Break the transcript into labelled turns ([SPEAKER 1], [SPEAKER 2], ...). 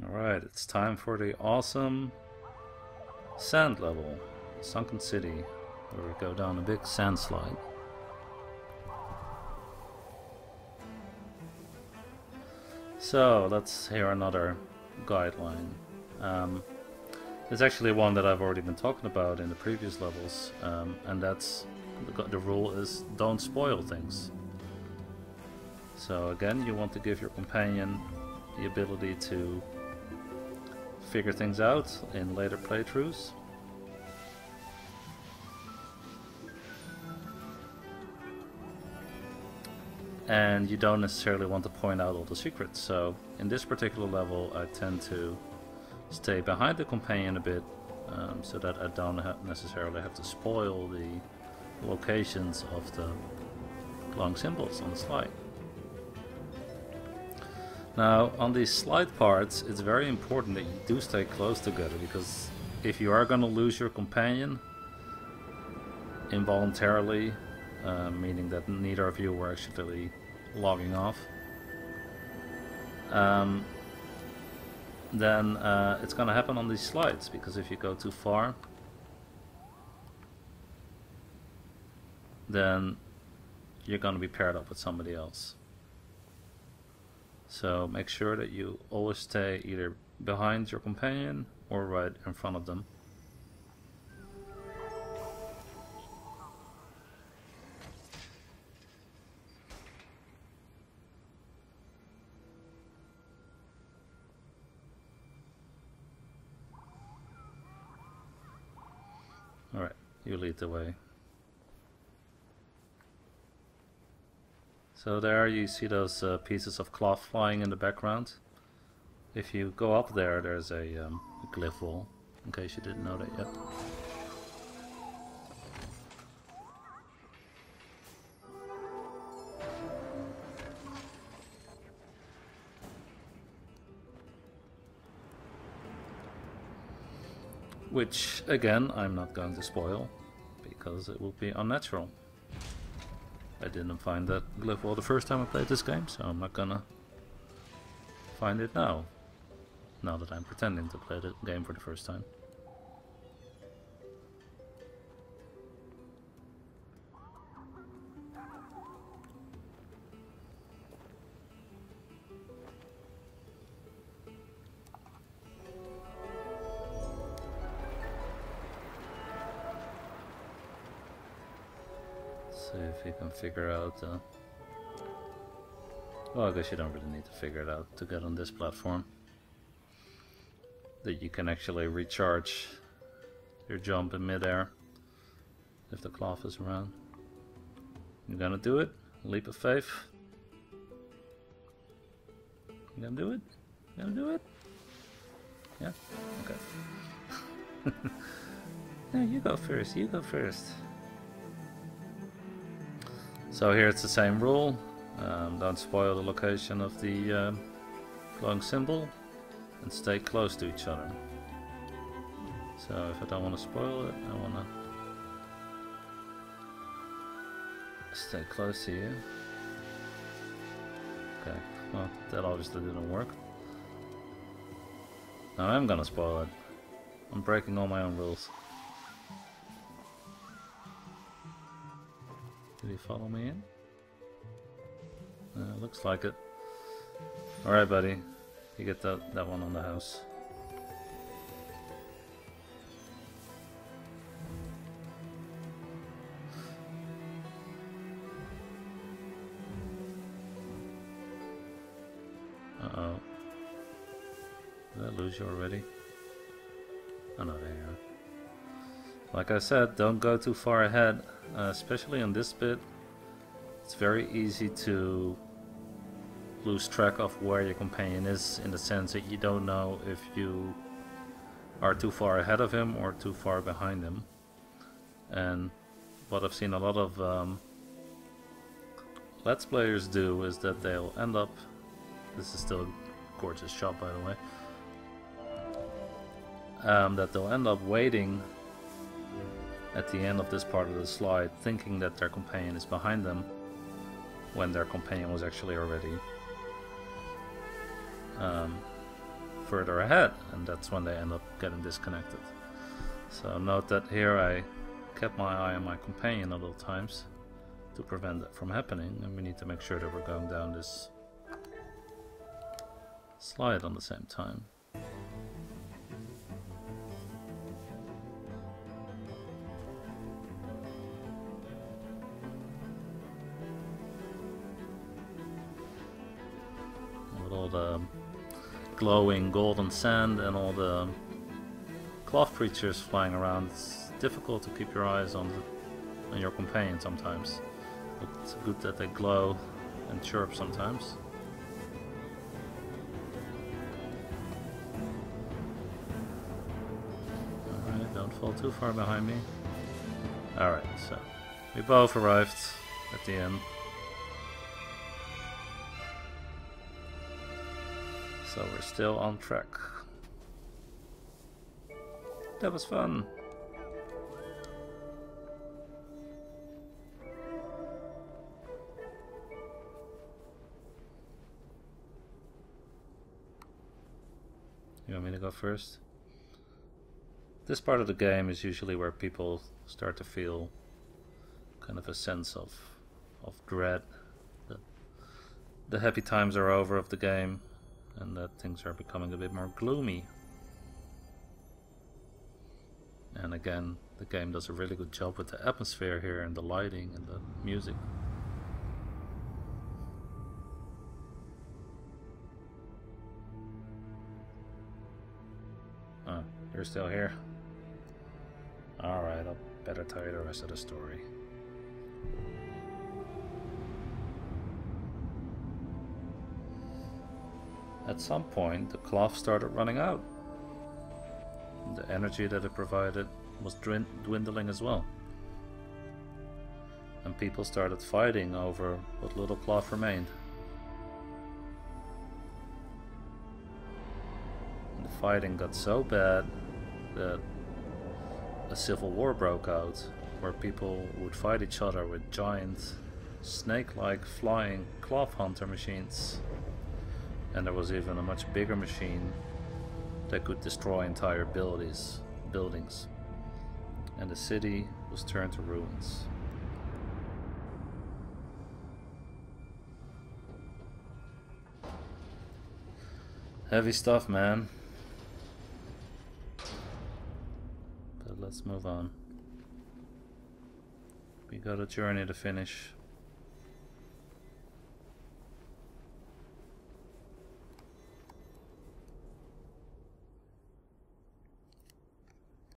[SPEAKER 1] Alright, it's time for the awesome sand level, Sunken City, where we go down a big sand slide. So let's hear another guideline. It's actually one that I've already been talking about in the previous levels, and that's the rule is don't spoil things. So again, you want to give your companion the ability to figure things out in later playthroughs. And you don't necessarily want to point out all the secrets. So in this particular level I tend to stay behind the companion a bit, so that I don't necessarily have to spoil the locations of the glowing symbols on the slide. Now on these slide parts it's very important that you do stay close together, because if you are going to lose your companion involuntarily, meaning that neither of you were actually logging off, then it's going to happen on these slides, because if you go too far, then you're going to be paired up with somebody else. So make sure that you always stay either behind your companion or right in front of them. Alright, you lead the way. So there you see those pieces of cloth flying in the background. If you go up there, there's a glyph wall, in case you didn't know that yet. Which, again, I'm not going to spoil, because it will be unnatural. I didn't find that glyph wall the first time I played this game, so I'm not gonna find it now that I'm pretending to play the game for the first time. See if you can figure out well, I guess you don't really need to figure it out to get on this platform, that you can actually recharge your jump in midair if the cloth is around. You gonna do it? Leap of faith. You gonna do it? You gonna do it? Yeah? Okay. No, you go first, you go first. So here it's the same rule, don't spoil the location of the glowing symbol, and stay close to each other. So if I don't want to spoil it, I want to stay close to you. Okay, well that obviously didn't work. Now I'm gonna spoil it. I'm breaking all my own rules. Did he follow me in? Looks like it. Alright buddy, you get that one on the house. Uh-oh. Did I lose you already? Oh no, there you are. Like I said, don't go too far ahead, especially on this bit. It's very easy to lose track of where your companion is, in the sense that you don't know if you are too far ahead of him or too far behind him. And what I've seen a lot of Let's Players do is that they'll end up, this is still a gorgeous shot by the way, that they'll end up waiting at the end of this part of the slide, thinking that their companion is behind them, when their companion was actually already further ahead, and that's when they end up getting disconnected. So note that here I kept my eye on my companion at all times to prevent that from happening, and we need to make sure that we're going down this slide on the same time. With all the glowing golden sand and all the cloth creatures flying around, it's difficult to keep your eyes on your companion sometimes. But it's good that they glow and chirp sometimes. Alright, don't fall too far behind me. Alright, so we both arrived at the end. So we're still on track. That was fun. You want me to go first? This part of the game is usually where people start to feel kind of a sense of dread. That the happy times are over of the game, and that things are becoming a bit more gloomy. And again, the game does a really good job with the atmosphere here and the lighting and the music. Oh, you're still here? Alright, I'll better tell you the rest of the story. At some point, the cloth started running out. The energy that it provided was dwindling as well. And people started fighting over what little cloth remained. And the fighting got so bad that a civil war broke out, where people would fight each other with giant, snake-like flying cloth hunter machines. And there was even a much bigger machine that could destroy entire buildings. And the city was turned to ruins. Heavy stuff, man. But let's move on. We got a journey to finish.